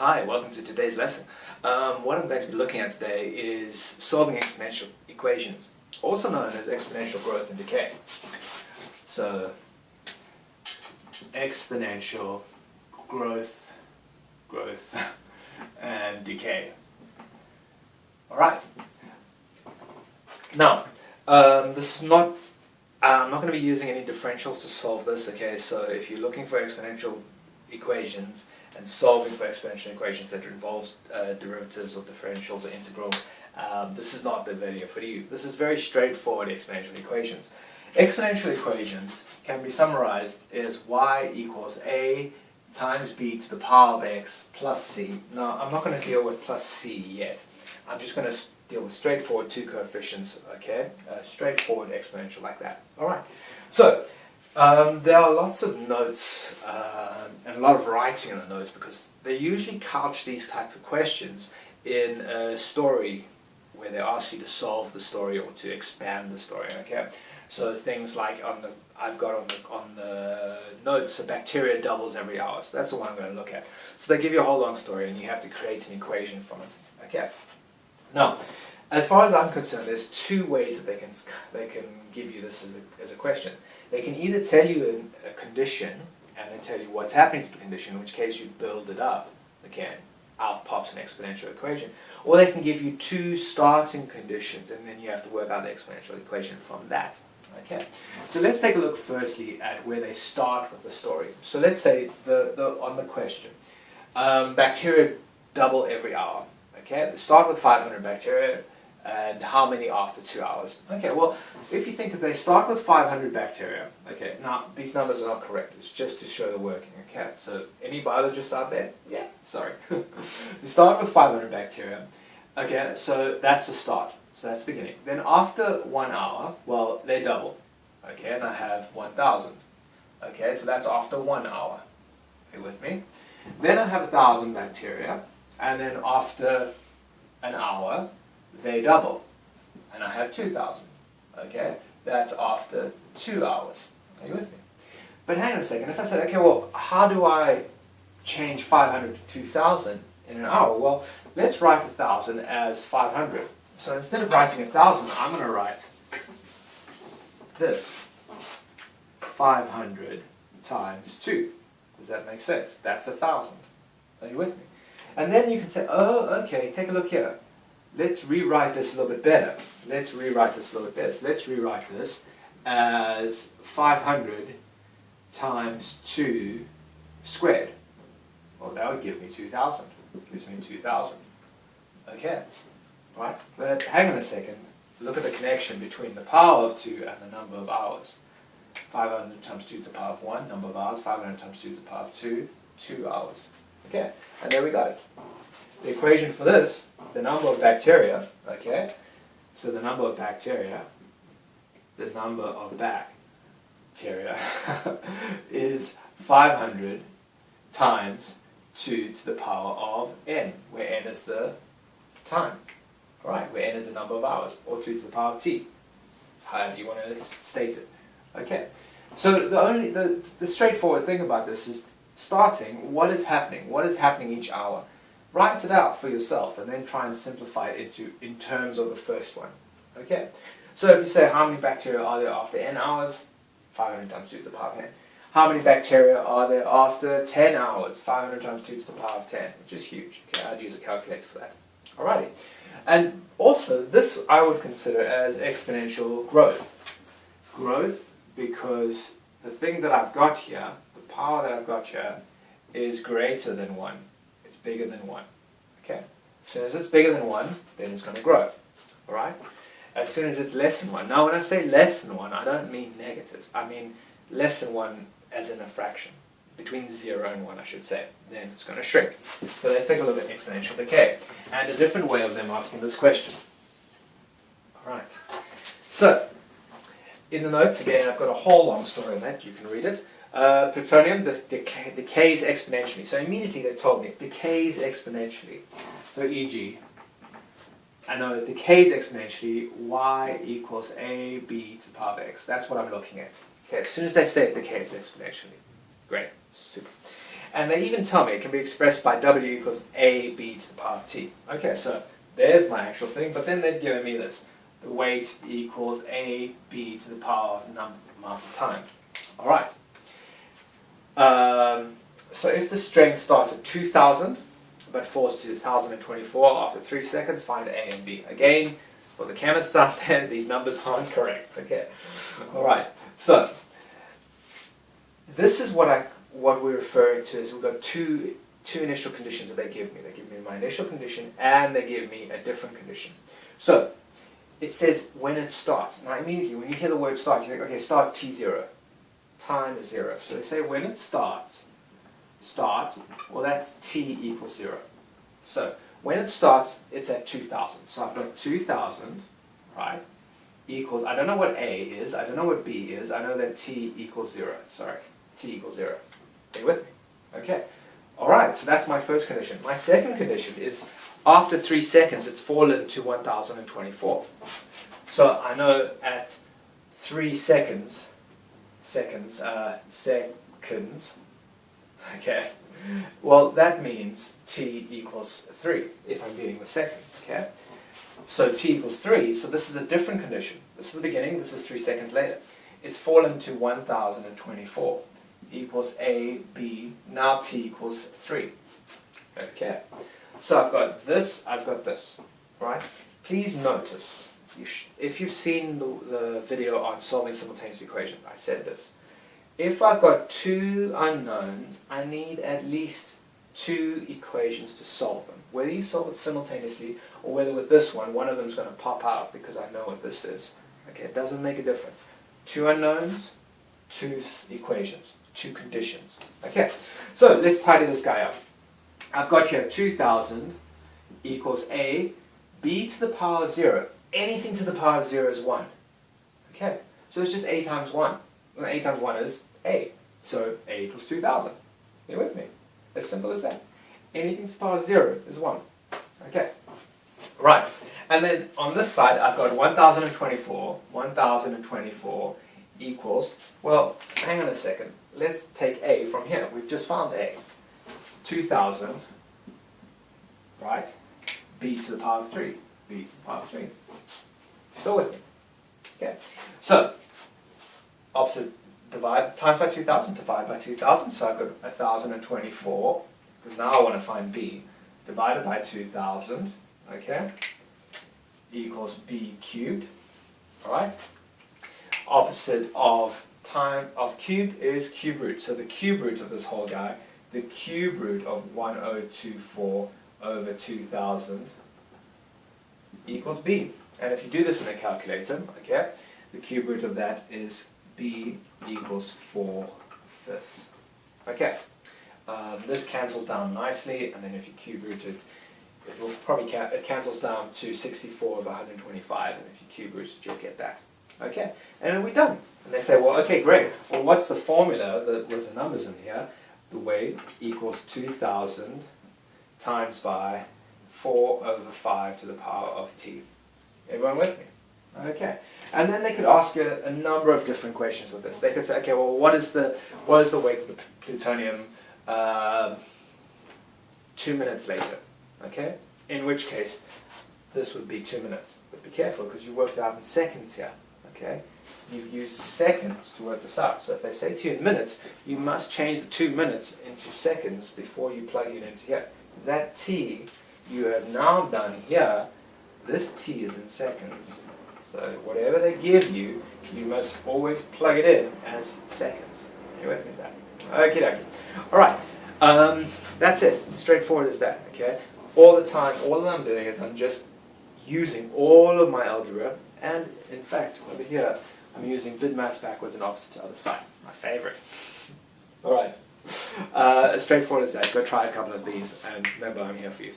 Hi, welcome to today's lesson. What I'm going to be looking at today is solving exponential equations, also known as exponential growth and decay. So, exponential growth, and decay. Alright. Now, this is not, I'm not going to be using any differentials to solve this, okay? So if you're looking for exponential equations and solving for exponential equations that involves derivatives or differentials or integrals, this is not the video for you. This is very straightforward exponential equations. Exponential equations can be summarized as y equals a times b to the power of x plus c. Now, I'm not going to deal with plus c yet. I'm just going to deal with straightforward two coefficients, okay? Straightforward exponential like that. Alright, so there are lots of notes and a lot of writing in the notes because they usually couch these types of questions in a story where they ask you to solve the story or to expand the story, okay? So things like I've got on the notes, a bacteria doubles every hour. So that's the one I'm going to look at. So they give you a whole long story and you have to create an equation from it, okay? Now, as far as I'm concerned, there's two ways that they can give you this as a question. They can either tell you a condition and then tell you what's happening to the condition, in which case you build it up, again, out pops an exponential equation, or they can give you two starting conditions and then you have to work out the exponential equation from that. Okay, so let's take a look firstly at where they start with the story. So let's say on the question, bacteria double every hour. Okay, they start with 500 bacteria, and how many after 2 hours? Okay, well, if you think that they start with 500 bacteria, okay, now these numbers are not correct, it's just to show the working, okay? So, any biologists out there? Yeah, sorry. They start with 500 bacteria, okay, so that's the start, so that's the beginning. Then after 1 hour, well, they double, okay, and I have 1,000, okay, so that's after 1 hour. Are you with me? Then I have 1,000 bacteria, and then after an hour, they double, and I have 2,000, okay? That's after 2 hours. Are you with me? But hang on a second, if I said, okay, well, how do I change 500 to 2,000 in an hour? Well, let's write 1,000 as 500. So instead of writing 1,000, I'm going to write this, 500 times 2. Does that make sense? That's 1,000. Are you with me? And then you can say, oh, okay, take a look here. Let's rewrite this a little bit better. So let's rewrite this as 500 times 2 squared. Well, that would give me 2,000. Gives me 2,000. Okay, right? But hang on a second. Look at the connection between the power of 2 and the number of hours. 500 times 2 to the power of 1, number of hours. 500 times 2 to the power of 2, 2 hours. Okay, and there we got it. The equation for this, the number of bacteria, okay, so the number of bacteria is 500 times 2 to the power of n, where n is the time, alright, where n is the number of hours, or 2 to the power of t, however you want to state it. Okay, so the straightforward thing about this is starting, what is happening each hour. Write it out for yourself and then try and simplify it in terms of the first one. Okay? So if you say how many bacteria are there after n hours? 500 times 2 to the power of n. How many bacteria are there after 10 hours? 500 times 2 to the power of 10, which is huge. Okay, I'd use a calculator for that. Alrighty. And also, this I would consider as exponential growth. Growth because the thing that I've got here, the power that I've got here, is greater than 1. Bigger than 1. Okay? As soon as it's bigger than 1, then it's going to grow. Alright? As soon as it's less than 1. Now when I say less than 1, I don't mean negatives. I mean less than 1 as in a fraction. Between 0 and 1, I should say. Then it's going to shrink. So let's take a look at exponential decay. And a different way of them asking this question. Alright. So, in the notes, again, I've got a whole long story on that. You can read it. Plutonium decays exponentially. So immediately they told me it decays exponentially. So e.g., I know it decays exponentially, y equals ab to the power of x. That's what I'm looking at. Okay, as soon as they say it decays exponentially. Great, super. And they even tell me it can be expressed by w equals ab to the power of t. Okay, so there's my actual thing, but then they've given me this. The weight equals ab to the power of amount of time. All right. So if the strength starts at 2,000, but falls to 1,024 after 3 seconds, find A and B. Again, for the chemists out there, these numbers aren't correct. Okay. All right. So this is what we're referring to as we've got two initial conditions that they give me. They give me my initial condition and they give me a different condition. So it says when it starts. Now immediately when you hear the word start, you think, okay, start T0. Time is 0. So they say when it starts, well that's T equals 0. So when it starts, it's at 2,000. So I've got 2,000, right, equals, I don't know what A is, I don't know what B is, I know that T equals 0. Sorry, T equals 0. Are you with me? Okay. Alright, so that's my first condition. My second condition is after 3 seconds, it's fallen to 1,024. So I know at 3 seconds, okay, well that means T equals 3 if I'm dealing with seconds, okay? So T equals 3, so this is a different condition. This is the beginning, this is 3 seconds later. It's fallen to 1,024 equals A, B, now T equals 3. Okay, so I've got this, right? Please notice, if you've seen the video on solving simultaneous equations, I said this. If I've got two unknowns, I need at least 2 equations to solve them. Whether you solve it simultaneously or whether with this one of them is going to pop out because I know what this is. Okay, it doesn't make a difference. 2 unknowns, 2 equations, 2 conditions. Okay, so let's tidy this guy up. I've got here 2,000 equals A, B to the power of 0. Anything to the power of 0 is 1. Okay, so it's just A times 1. Well, A times 1 is A. So A equals 2,000. You with me? As simple as that. Anything to the power of 0 is 1. Okay. Right. And then on this side, I've got 1,024. 1,024 equals, well, hang on a second. Let's take A from here. We've just found A. 2,000, right? B to the power of 3. B to the power of 3. Still with me? Okay. So, opposite divide, times by 2,000, divide by 2,000. So I've got 1,024, because now I want to find B. Divided by 2,000, okay, equals B cubed. Alright? Opposite of cubed is cube root. So the cube root of this whole guy, the cube root of 1024 over 2,000 equals B. And if you do this in a calculator, okay, the cube root of that is B equals 4/5. Okay, this cancels down nicely, and then if you cube root it, it will probably it cancels down to 64 over 125, and if you cube root it, you'll get that. Okay, and then we're done. And they say, well, okay, great. Well, what's the formula with the numbers in here? The weight equals 2,000 times by 4 over 5 to the power of t. Everyone with me? Okay. And then they could ask you a number of different questions with this. They could say, okay, well, what is the weight of the plutonium 2 minutes later? Okay? In which case, this would be 2 minutes. But be careful, because you worked it out in seconds here. Okay? You've used seconds to work this out. So if they say to you in minutes, you must change the 2 minutes into seconds before you plug it into here. That t you have now done here, this t is in seconds. So whatever they give you, you must always plug it in as seconds. Are you with me with that? Okay, okay. Alright, that's it. Straightforward as that, okay? All the time, all that I'm doing is I'm just using all of my algebra, and in fact, over here, I'm using bid mass backwards and opposite to the other side. My favorite. Alright. As straightforward as that. Go try a couple of these, and remember, I'm here for you.